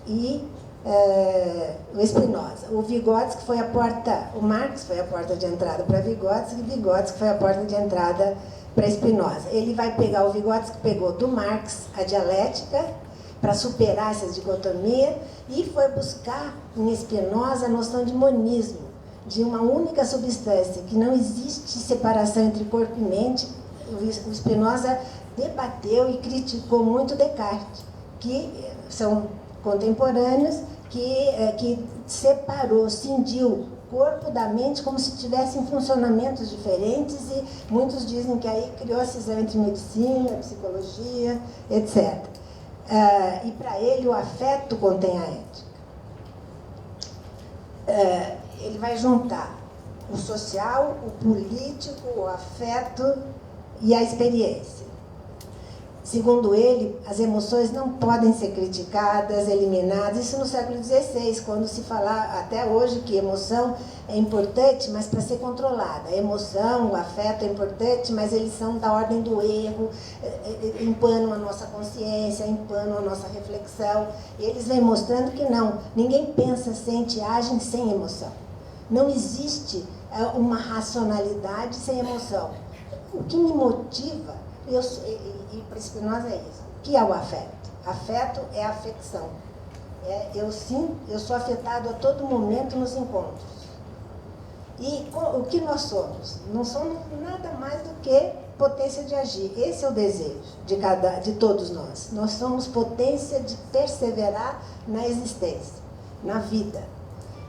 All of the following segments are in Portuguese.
e o Spinoza. O Vygotsky foi a porta, o Marx foi a porta de entrada para Vygotsky, e Vygotsky foi a porta de entrada para Spinoza. Ele vai pegar, o Vygotsky pegou do Marx a dialética para superar essa dicotomia e foi buscar em Spinoza a noção de monismo, de uma única substância, que não existe separação entre corpo e mente. O Spinoza debateu e criticou muito Descartes, que são contemporâneos, que separou, cindiu o corpo da mente como se tivessem funcionamentos diferentes, e muitos dizem que aí criou a cisão entre medicina, psicologia, etc. E para ele o afeto contém a ética. Ele vai juntar o social, o político, o afeto e a experiência. Segundo ele, as emoções não podem ser criticadas, eliminadas. Isso no século XVI, quando se fala até hoje que emoção é importante, mas para ser controlada. A emoção, o afeto é importante, mas eles são da ordem do erro, empanam a nossa consciência, empanam a nossa reflexão. E eles vêm mostrando que não, ninguém pensa, sente, age sem emoção. Não existe uma racionalidade sem emoção. O que me motiva, e para Spinoza é isso. O que é o afeto? Afeto é afecção. Eu sou afetado a todo momento nos encontros. E o que nós somos? Não somos nada mais do que potência de agir. Esse é o desejo de todos nós. Nós somos potência de perseverar na existência, na vida.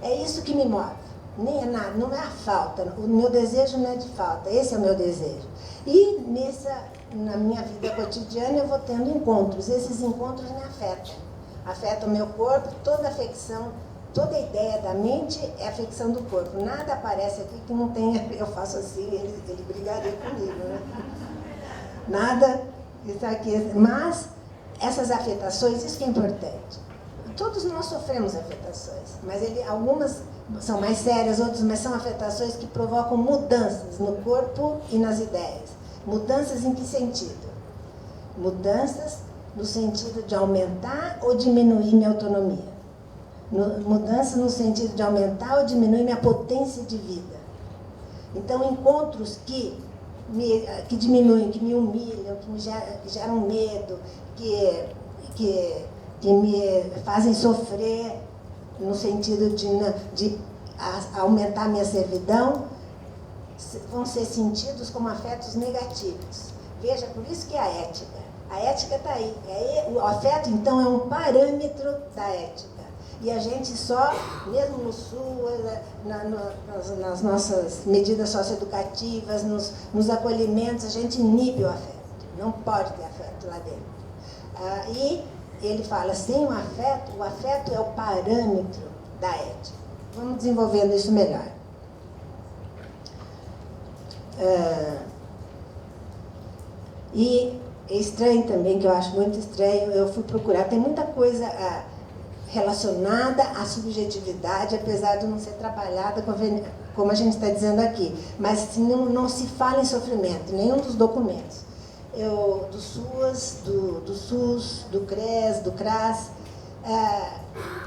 É isso que me move. Nem é nada, não é a falta. O meu desejo não é de falta. Esse é o meu desejo. E na minha vida cotidiana eu vou tendo encontros. Esses encontros me afetam. Afetam o meu corpo, toda afecção, toda ideia da mente é afecção do corpo. Nada aparece aqui que não tenha, eu faço assim, ele brigaria comigo, né? Nada, isso aqui. Mas essas afetações, isso que é importante. Todos nós sofremos afetações, mas algumas são mais sérias, outras, mas são afetações que provocam mudanças no corpo e nas ideias. Mudanças em que sentido? Mudanças no sentido de aumentar ou diminuir minha autonomia. Mudanças no sentido de aumentar ou diminuir minha potência de vida. Então, encontros que diminuem, que me humilham, que me geram medo, que me fazem sofrer no sentido de aumentar minha servidão, vão ser sentidos como afetos negativos. Veja, por isso que a ética está aí. O afeto, então, é um parâmetro da ética. E a gente só, mesmo no Sul, nas nossas medidas socioeducativas, nos acolhimentos, a gente inibe o afeto. Não pode ter afeto lá dentro. E ele fala, sem o afeto é o parâmetro da ética. Vamos desenvolvendo isso melhor. E é estranho também, que eu acho muito estranho, eu fui procurar, tem muita coisa relacionada à subjetividade, apesar de não ser trabalhada como a gente está dizendo aqui, mas não se fala em sofrimento, nenhum dos documentos. Do SUS, do CRES, do CRAS,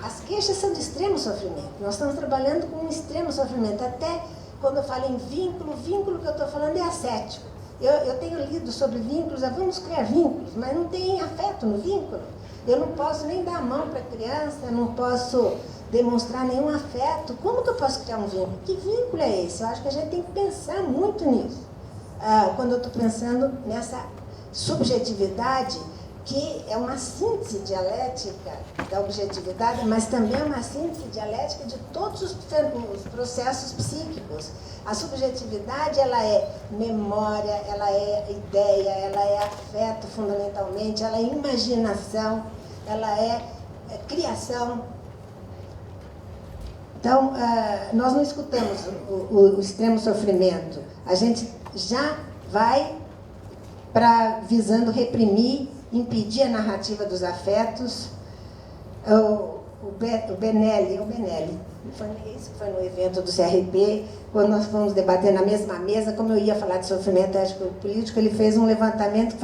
as queixas são de extremo sofrimento. Nós estamos trabalhando com um extremo sofrimento. Até quando eu falo em vínculo que eu estou falando é ascético. Eu tenho lido sobre vínculos, vamos criar vínculos, mas não tem afeto no vínculo. Eu não posso nem dar a mão para a criança, eu não posso demonstrar nenhum afeto. Como que eu posso criar um vínculo? Que vínculo é esse? Eu acho que a gente tem que pensar muito nisso. Quando eu estou pensando nessa subjetividade, que é uma síntese dialética da objetividade, mas também é uma síntese dialética de todos os processos psíquicos. A subjetividade, ela é memória, ela é ideia, ela é afeto fundamentalmente, ela é imaginação, ela é criação. Então, nós não escutamos o extremo sofrimento, a gente já vai visando reprimir, impedir a narrativa dos afetos. O Benelli, isso foi no evento do CRP, quando nós fomos debater na mesma mesa, como eu ia falar de sofrimento ético político, ele fez um levantamento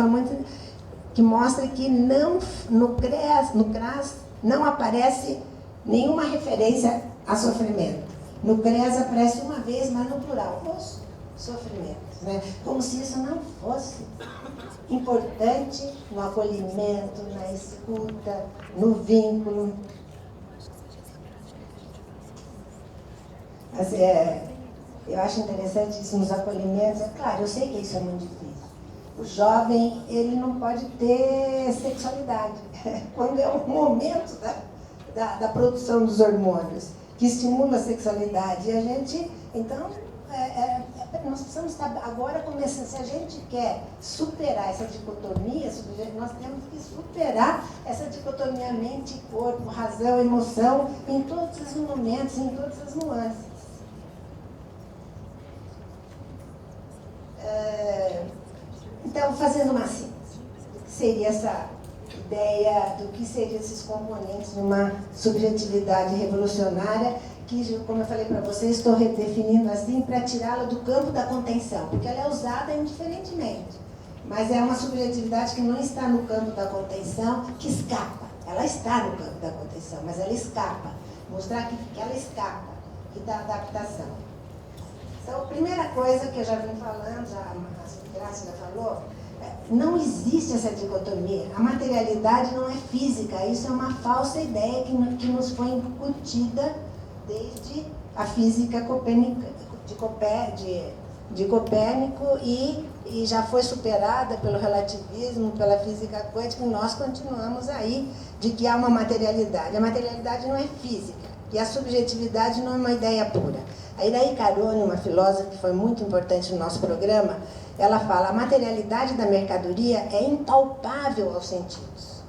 que mostra que não, no CRAS não aparece nenhuma referência a sofrimento. No CREAS aparece uma vez, mas no plural, os sofrimentos, né? Como se isso não fosse importante no acolhimento, na escuta, no vínculo. Mas, eu acho interessante isso nos acolhimentos. É claro, eu sei que isso é muito difícil. O jovem, ele não pode ter sexualidade. Quando é o momento da produção dos hormônios, que estimula a sexualidade. E a gente, então, nós precisamos agora começar, se a gente quer superar essa dicotomia, nós temos que superar essa dicotomia mente, corpo, razão, emoção, em todos os momentos, em todas as nuances. Então, fazendo uma síntese, o que seria essa ideia do que seriam esses componentes de uma subjetividade revolucionária, que, como eu falei para vocês, estou redefinindo assim para tirá-la do campo da contenção, porque ela é usada indiferentemente. Mas é uma subjetividade que não está no campo da contenção, que escapa. Ela está no campo da contenção, mas ela escapa. Mostrar que ela escapa e da adaptação. Então, a primeira coisa que eu já vim falando, a Graça já falou, não existe essa dicotomia. A materialidade não é física, isso é uma falsa ideia que nos foi incutida desde a física de Copérnico e já foi superada pelo relativismo, pela física quântica, e nós continuamos aí de que há uma materialidade. A materialidade não é física e a subjetividade não é uma ideia pura. A Iraí Carone, uma filósofa que foi muito importante no nosso programa, ela fala: a materialidade da mercadoria é impalpável aos sentidos,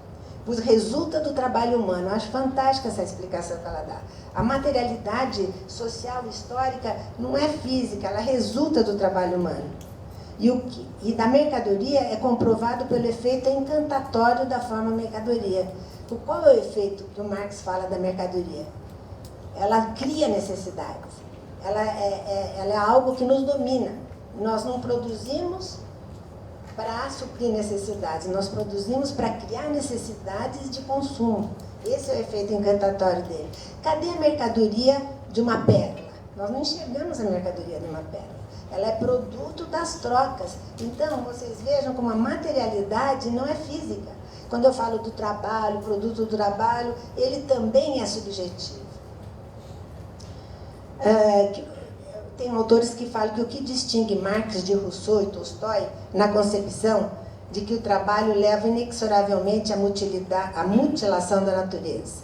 pois resulta do trabalho humano. Eu acho fantástica essa explicação que ela dá. A materialidade social histórica não é física, ela resulta do trabalho humano. E da mercadoria é comprovado pelo efeito encantatório da forma mercadoria. Qual é o efeito que o Marx fala da mercadoria? Ela cria necessidades. Ela é algo que nos domina. Nós não produzimos para suprir necessidades, nós produzimos para criar necessidades de consumo. Esse é o efeito encantatório dele. Cadê a mercadoria de uma pérola? Nós não enxergamos a mercadoria de uma pérola. Ela é produto das trocas. Então, vocês vejam como a materialidade não é física. Quando eu falo do trabalho, produto do trabalho, ele também é subjetivo. Tem autores que falam que o que distingue Marx de Rousseau e Tolstói na concepção de que o trabalho leva inexoravelmente à mutilação da natureza.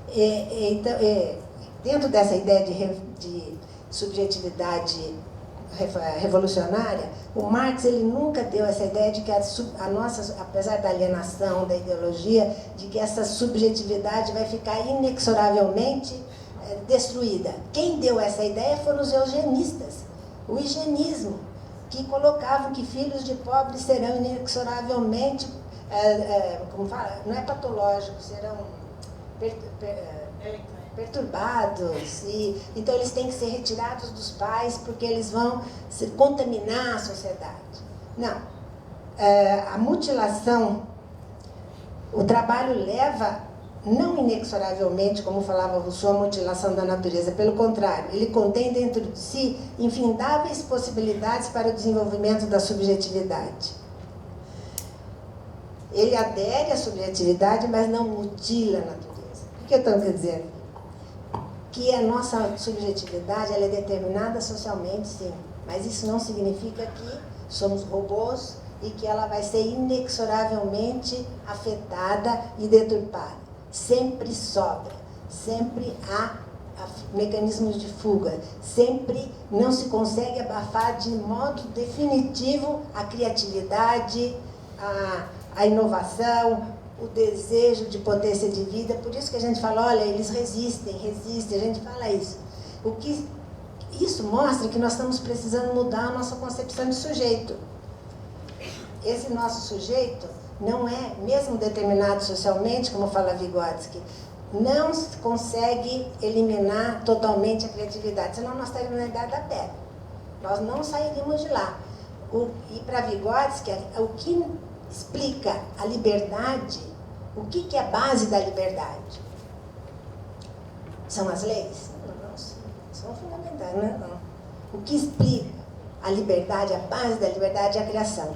Então, dentro dessa ideia de subjetividade revolucionária, o Marx ele nunca deu essa ideia de que a nossa, apesar da alienação, da ideologia, de que essa subjetividade vai ficar inexoravelmente destruída. Quem deu essa ideia foram os eugenistas, o higienismo, que colocavam que filhos de pobres serão inexoravelmente, como fala, não é patológicos, serão perturbados, e então eles têm que ser retirados dos pais porque eles vão se contaminar a sociedade. Não, a mutilação, o trabalho leva não inexoravelmente, como falava Rousseau, a mutilação da natureza. Pelo contrário, ele contém dentro de si infindáveis possibilidades para o desenvolvimento da subjetividade. Ele adere à subjetividade, mas não mutila a natureza. O que eu estou dizendo? Que a nossa subjetividade ela é determinada socialmente, sim, mas isso não significa que somos robôs e que ela vai ser inexoravelmente afetada e deturpada. Sempre sobra, sempre há mecanismos de fuga, sempre não se consegue abafar de modo definitivo a criatividade, a inovação, o desejo de potência de vida. Por isso que a gente fala, olha, eles resistem, a gente fala isso. Isso mostra que nós estamos precisando mudar a nossa concepção de sujeito. Esse nosso sujeito não é, mesmo determinado socialmente, como fala Vygotsky, não se consegue eliminar totalmente a criatividade, senão nós estaríamos na idade da pedra. Nós não sairíamos de lá. E para Vygotsky, o que explica a liberdade O que é a base da liberdade? São as leis? Não, são fundamentais, não. O que explica a liberdade, a base da liberdade é a criação.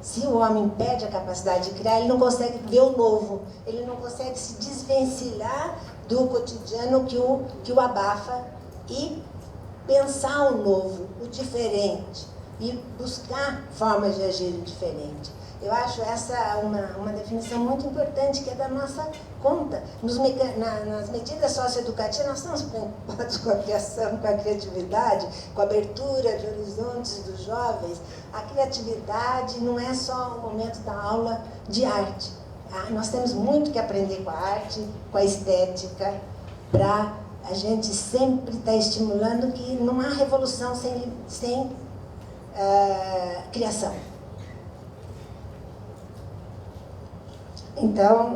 Se o homem perde a capacidade de criar, ele não consegue ver o novo, ele não consegue se desvencilhar do cotidiano que o abafa e pensar o novo, o diferente, e buscar formas de agir diferente. Eu acho essa uma definição muito importante, que é da nossa conta. Nas medidas socioeducativas, nós estamos preocupados com a criação, com a criatividade, com a abertura de horizontes dos jovens. A criatividade não é só o momento da aula de arte. Nós temos muito que aprender com a arte, com a estética, para a gente sempre estar estimulando que não há revolução sem criação. Então,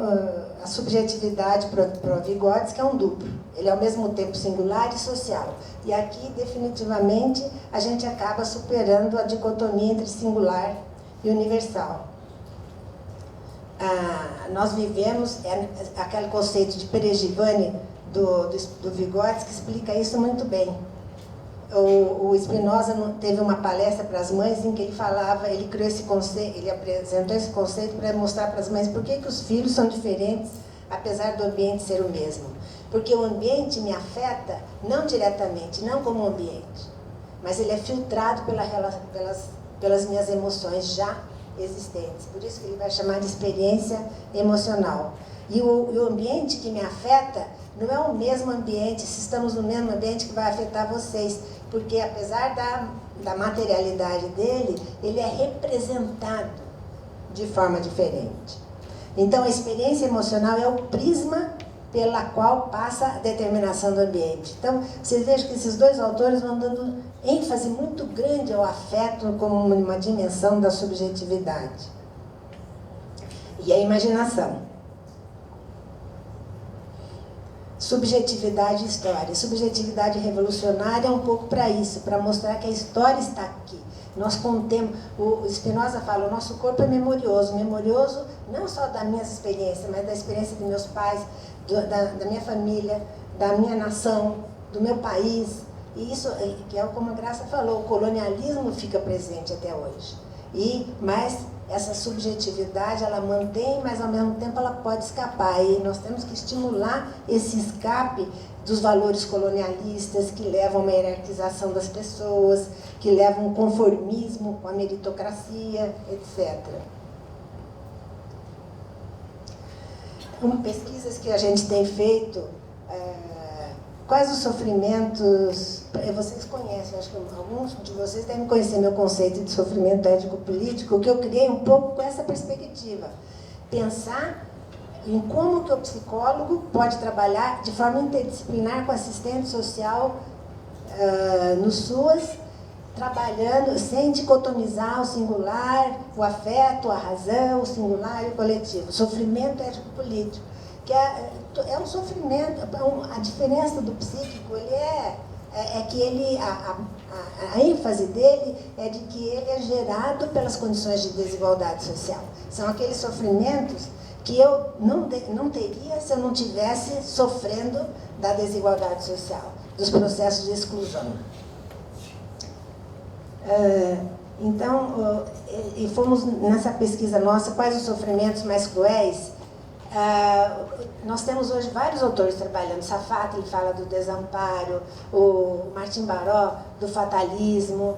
a subjetividade para o Vygotsky é um duplo. Ele é ao mesmo tempo singular e social. E aqui, definitivamente, a gente acaba superando a dicotomia entre singular e universal. Nós vivemos, aquele conceito de Perejivane do Vygotsky explica isso muito bem. O Spinoza teve uma palestra para as mães em que ele falava, ele criou esse conceito, ele apresentou esse conceito para mostrar para as mães por que os filhos são diferentes, apesar do ambiente ser o mesmo. Porque o ambiente me afeta não diretamente, não como ambiente, mas ele é filtrado pelas minhas emoções já existentes. Por isso que ele vai chamar de experiência emocional. E o ambiente que me afeta não é o mesmo ambiente, se estamos no mesmo ambiente, que vai afetar vocês. Porque, apesar da materialidade dele, ele é representado de forma diferente. Então, a experiência emocional é o prisma pela qual passa a determinação do ambiente. Então, vocês vejam que esses dois autores vão dando ênfase muito grande ao afeto como uma dimensão da subjetividade. E a imaginação. Subjetividade e história. Subjetividade revolucionária é um pouco para isso, para mostrar que a história está aqui. Nós contemos, o Spinoza fala, o nosso corpo é memorioso não só das minhas experiências, mas da experiência dos meus pais, da minha família, da minha nação, do meu país. E isso, que é como a Graça falou, o colonialismo fica presente até hoje. Mas essa subjetividade, ela mantém, mas ao mesmo tempo ela pode escapar. E nós temos que estimular esse escape dos valores colonialistas que levam a uma hierarquização das pessoas, que levam a um conformismo com a meritocracia, etc. Pesquisas que a gente tem feito, quais os sofrimentos, vocês conhecem, acho que alguns de vocês devem conhecer meu conceito de sofrimento ético-político, que eu criei um pouco com essa perspectiva. Pensar em como que o psicólogo pode trabalhar de forma interdisciplinar com assistente social no SUAS, trabalhando sem dicotomizar o singular, o afeto, a razão, o singular e o coletivo. Sofrimento ético-político, que é um sofrimento. A diferença do psíquico, ele é que ele, a ênfase dele é de que ele é gerado pelas condições de desigualdade social. São aqueles sofrimentos que eu não teria se eu não estivesse sofrendo da desigualdade social, dos processos de exclusão. Então, e fomos nessa pesquisa nossa, quais os sofrimentos mais cruéis. Nós temos hoje vários autores trabalhando. Safata, ele fala do desamparo, o Martim Baró, do fatalismo.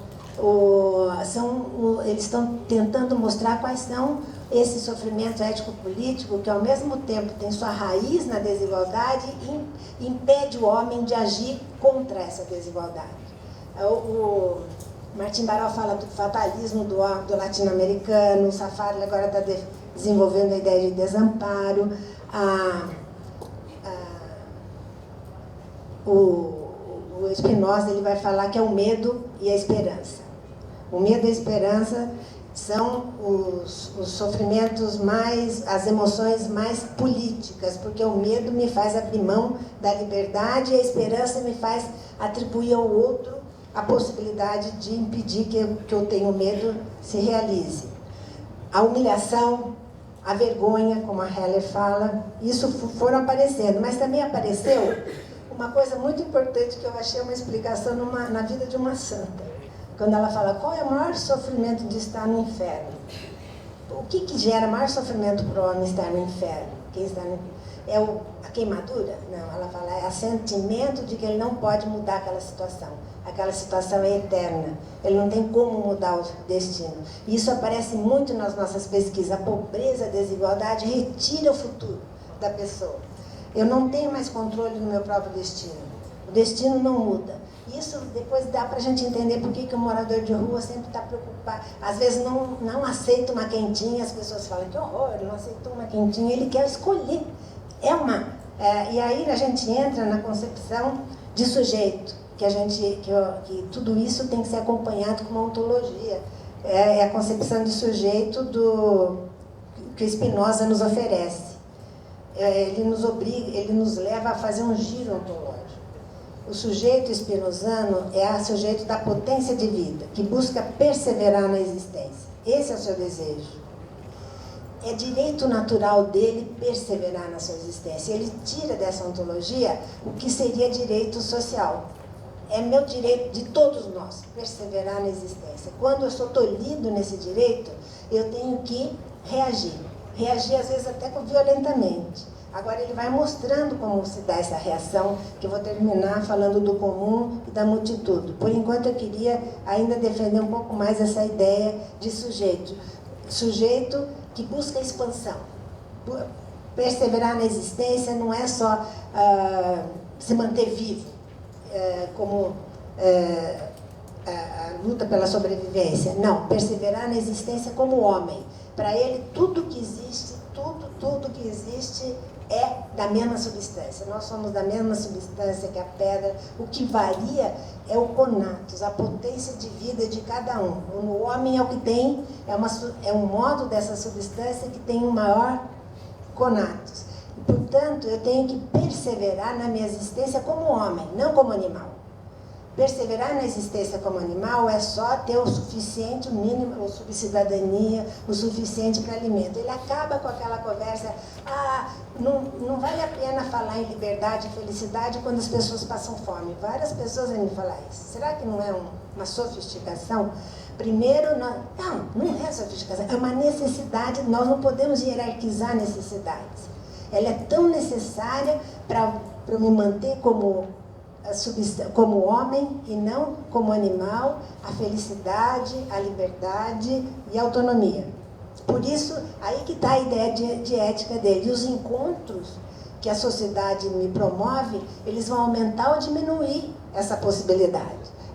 Eles estão tentando mostrar quais são esse sofrimento ético-político que, ao mesmo tempo, tem sua raiz na desigualdade e impede o homem de agir contra essa desigualdade. O Martim Baró fala do fatalismo do latino-americano, o Safari agora está desenvolvendo a ideia de desamparo, o Spinoza ele vai falar que é o medo e a esperança. O medo e a esperança são os sofrimentos mais, as emoções mais políticas, porque o medo me faz abrir mão da liberdade e a esperança me faz atribuir ao outro a possibilidade de impedir que eu tenho medo se realize. A humilhação a vergonha, como a Heller fala, isso foram aparecendo. Mas também apareceu uma coisa muito importante que eu achei uma explicação na vida de uma santa. Quando ela fala, qual é o maior sofrimento de estar no inferno? O que gera maior sofrimento para o homem estar no inferno? Quem está no... É a queimadura? Não, ela fala, é o sentimento de que ele não pode mudar aquela situação. Aquela situação é eterna. Ele não tem como mudar o destino. E isso aparece muito nas nossas pesquisas. A pobreza, a desigualdade retira o futuro da pessoa. Eu não tenho mais controle do meu próprio destino. O destino não muda. Isso depois dá para a gente entender por que o morador de rua sempre está preocupado. Às vezes não aceita uma quentinha, as pessoas falam, que horror, ele não aceitou uma quentinha, ele quer escolher. E aí a gente entra na concepção de sujeito, que tudo isso tem que ser acompanhado com uma ontologia. É a concepção de sujeito que o Spinoza nos oferece. Ele nos leva a fazer um giro ontológico. O sujeito spinozano é o sujeito da potência de vida, que busca perseverar na existência. Esse é o seu desejo. É direito natural dele perseverar na sua existência. Ele tira dessa ontologia o que seria direito social. É meu direito, de todos nós, perseverar na existência. Quando eu sou tolhido nesse direito, eu tenho que reagir. Reagir, às vezes, até violentamente. Agora ele vai mostrando como se dá essa reação, que eu vou terminar falando do comum e da multitude. Por enquanto eu queria ainda defender um pouco mais essa ideia de sujeito. Sujeito que busca expansão. Perseverar na existência não é só se manter vivo, como a luta pela sobrevivência. Não, perseverar na existência como homem. Para ele, tudo que existe, tudo que existe é da mesma substância. Nós somos da mesma substância que a pedra. O que varia é o conatos, a potência de vida de cada um. O homem é o que tem, é um modo dessa substância que tem um maior conatos. E, portanto, eu tenho que perseverar na minha existência como homem, não como animal. Perseverar na existência como animal é só ter o suficiente, o mínimo, o subcidadania, o suficiente para alimento. Ele acaba com aquela conversa, não vale a pena falar em liberdade e felicidade quando as pessoas passam fome. Várias pessoas vêm me falar isso. Será que não é uma sofisticação? Primeiro, não é sofisticação, é uma necessidade, nós não podemos hierarquizar necessidades. Ela é tão necessária para me manter como homem e não como animal, a felicidade, a liberdade e a autonomia. Por isso, aí que está a ideia de ética dele. E os encontros que a sociedade me promove, eles vão aumentar ou diminuir essa possibilidade.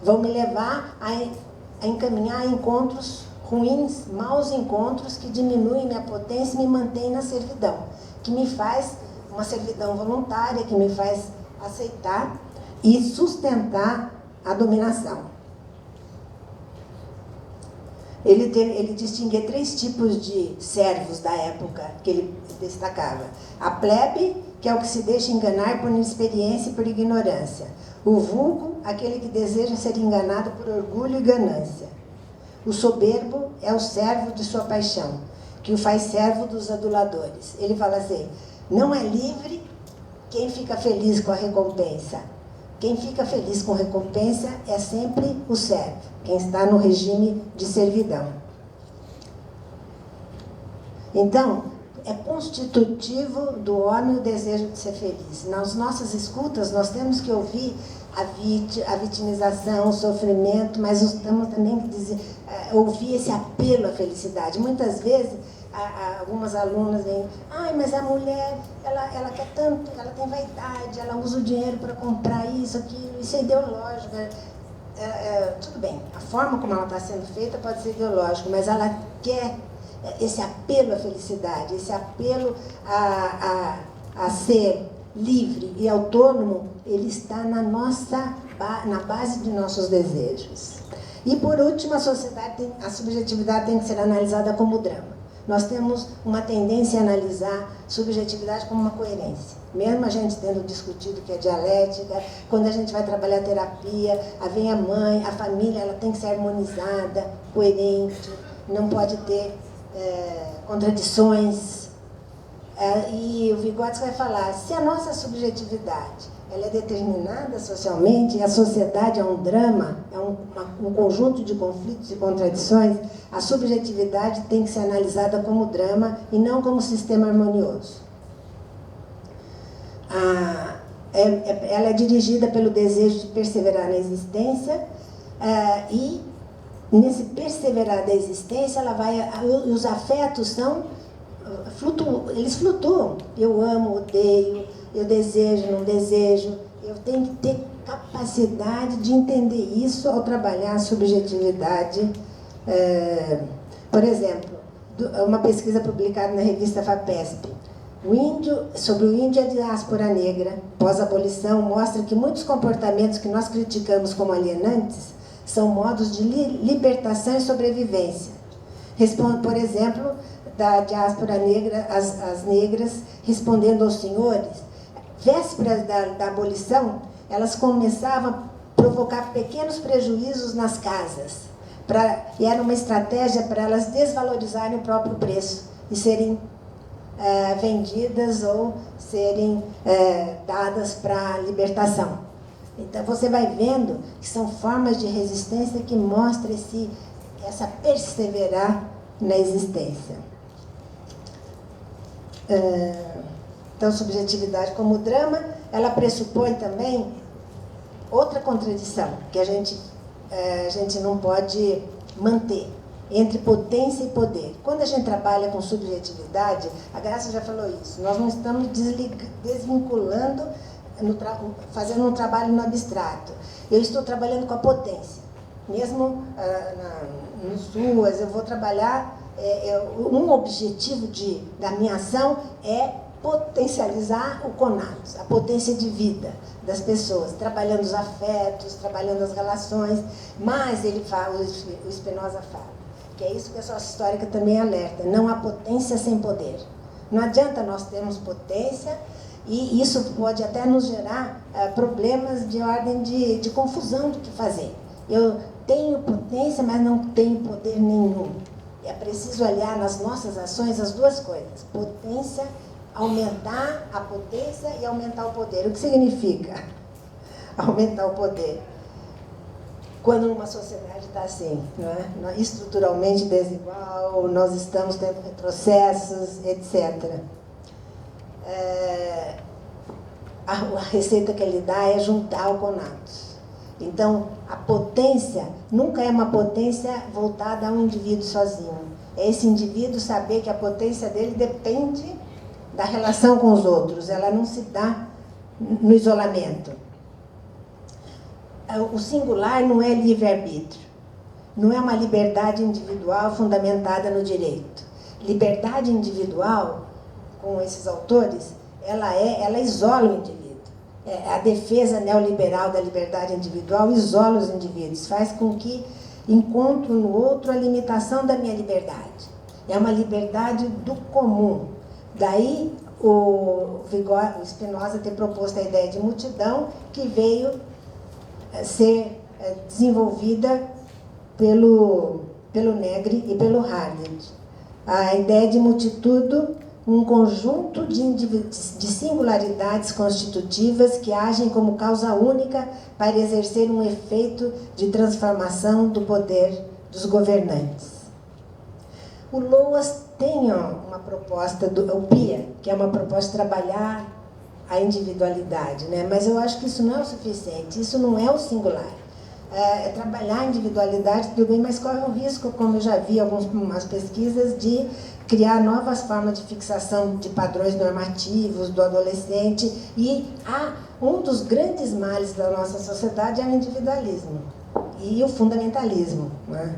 Vão me levar a encaminhar a encontros ruins, maus encontros que diminuem minha potência e me mantêm na servidão. Que me faz uma servidão voluntária, que me faz aceitar e sustentar a dominação. Ele distinguia 3 tipos de servos da época que ele destacava. A plebe, que é o que se deixa enganar por inexperiência e por ignorância. O vulgo, aquele que deseja ser enganado por orgulho e ganância. O soberbo é o servo de sua paixão, que o faz servo dos aduladores. Ele fala assim, não é livre quem fica feliz com a recompensa. Quem fica feliz com recompensa é sempre o servo, quem está no regime de servidão. Então, é constitutivo do homem o desejo de ser feliz. Nas nossas escutas, nós temos que ouvir a vitimização, o sofrimento, mas nós temos também que ouvir esse apelo à felicidade. Muitas vezes, algumas alunas vêm, mas a mulher, ela quer tanto, ela tem vaidade, ela usa o dinheiro para comprar isso, aquilo, isso é ideológico. Tudo bem, a forma como ela está sendo feita pode ser ideológica, mas ela quer esse apelo à felicidade, esse apelo a ser livre e autônomo, ele está na base de nossos desejos. E por último, a subjetividade tem que ser analisada como drama. Nós temos uma tendência a analisar subjetividade como uma coerência. Mesmo a gente tendo discutido que é dialética, quando a gente vai trabalhar terapia, vem a mãe, a família, ela tem que ser harmonizada, coerente, não pode ter contradições. E o Vygotsky vai falar, se a nossa subjetividade ela é determinada socialmente, e a sociedade é um drama, é um conjunto de conflitos e contradições, a subjetividade tem que ser analisada como drama e não como sistema harmonioso. Ela é dirigida pelo desejo de perseverar na existência, e nesse perseverar da existência, os afetos eles flutuam. Eu amo, odeio, eu desejo, não desejo. Eu tenho que ter capacidade de entender isso ao trabalhar a subjetividade. Por exemplo, uma pesquisa publicada na revista FAPESP, sobre o índio e a diáspora negra, pós-abolição, mostra que muitos comportamentos que nós criticamos como alienantes são modos de libertação e sobrevivência. Por exemplo, da diáspora negra, as negras respondendo aos senhores, vésperas da abolição, elas começavam a provocar pequenos prejuízos nas casas, e era uma estratégia para elas desvalorizarem o próprio preço e serem vendidas ou serem dadas para libertação. Então você vai vendo que são formas de resistência que mostram essa perseverar na existência. Então, subjetividade como drama, ela pressupõe também outra contradição que a gente não pode manter entre potência e poder. Quando a gente trabalha com subjetividade, a Graça já falou isso, nós não estamos desvinculando, fazendo um trabalho no abstrato. Eu estou trabalhando com a potência. Mesmo nos SUAS, eu vou trabalhar, um objetivo da minha ação é potencializar o conatos, a potência de vida das pessoas, trabalhando os afetos, trabalhando as relações, mas ele fala, o Spinoza fala, que é isso que a sócia histórica também alerta, não há potência sem poder. Não adianta nós termos potência, e isso pode até nos gerar problemas de ordem de confusão do que fazer. Eu tenho potência, mas não tenho poder nenhum. É preciso aliar nas nossas ações as duas coisas. Potência, aumentar a potência e aumentar o poder. O que significa aumentar o poder? Quando uma sociedade está assim, não é? Estruturalmente desigual, nós estamos tendo retrocessos, etc. A receita que ele dá é juntar o conatos. Então, a potência nunca é uma potência voltada a um indivíduo sozinho. É esse indivíduo saber que a potência dele depende da relação com os outros. Ela não se dá no isolamento. O singular não é livre-arbítrio. Não é uma liberdade individual fundamentada no direito. Liberdade individual, com esses autores, ela isola o indivíduo. A defesa neoliberal da liberdade individual isola os indivíduos, faz com que encontro no outro a limitação da minha liberdade. É uma liberdade do comum. Daí o Spinoza ter proposto a ideia de multidão, que veio ser desenvolvida pelo Negri e pelo Hardy. A ideia de multitude, um conjunto de singularidades constitutivas que agem como causa única para exercer um efeito de transformação do poder dos governantes. O Loas tem uma proposta, o PIA, que é uma proposta de trabalhar a individualidade, né? Mas eu acho que isso não é o suficiente, isso não é o singular. É trabalhar a individualidade, tudo bem, mas corre o risco, como eu já vi algumas pesquisas, de criar novas formas de fixação de padrões normativos do adolescente. E um dos grandes males da nossa sociedade é o individualismo e o fundamentalismo, né?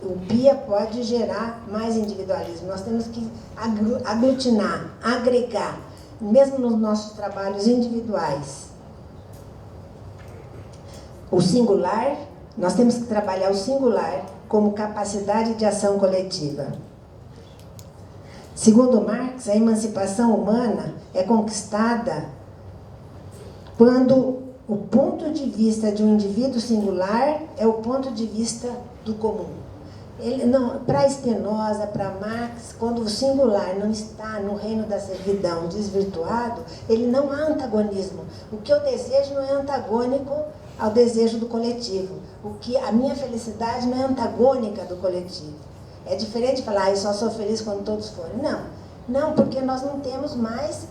O PIA pode gerar mais individualismo. Nós temos que aglutinar, agregar, mesmo nos nossos trabalhos individuais. O singular, nós temos que trabalhar o singular como capacidade de ação coletiva. Segundo Marx, a emancipação humana é conquistada quando o ponto de vista de um indivíduo singular é o ponto de vista do comum. Para Spinoza, para Marx, quando o singular não está no reino da servidão desvirtuado, ele não há antagonismo. O que eu desejo não é antagônico ao desejo do coletivo. A minha felicidade não é antagônica do coletivo. É diferente de falar, eu só sou feliz quando todos forem. Não, porque nós não temos mais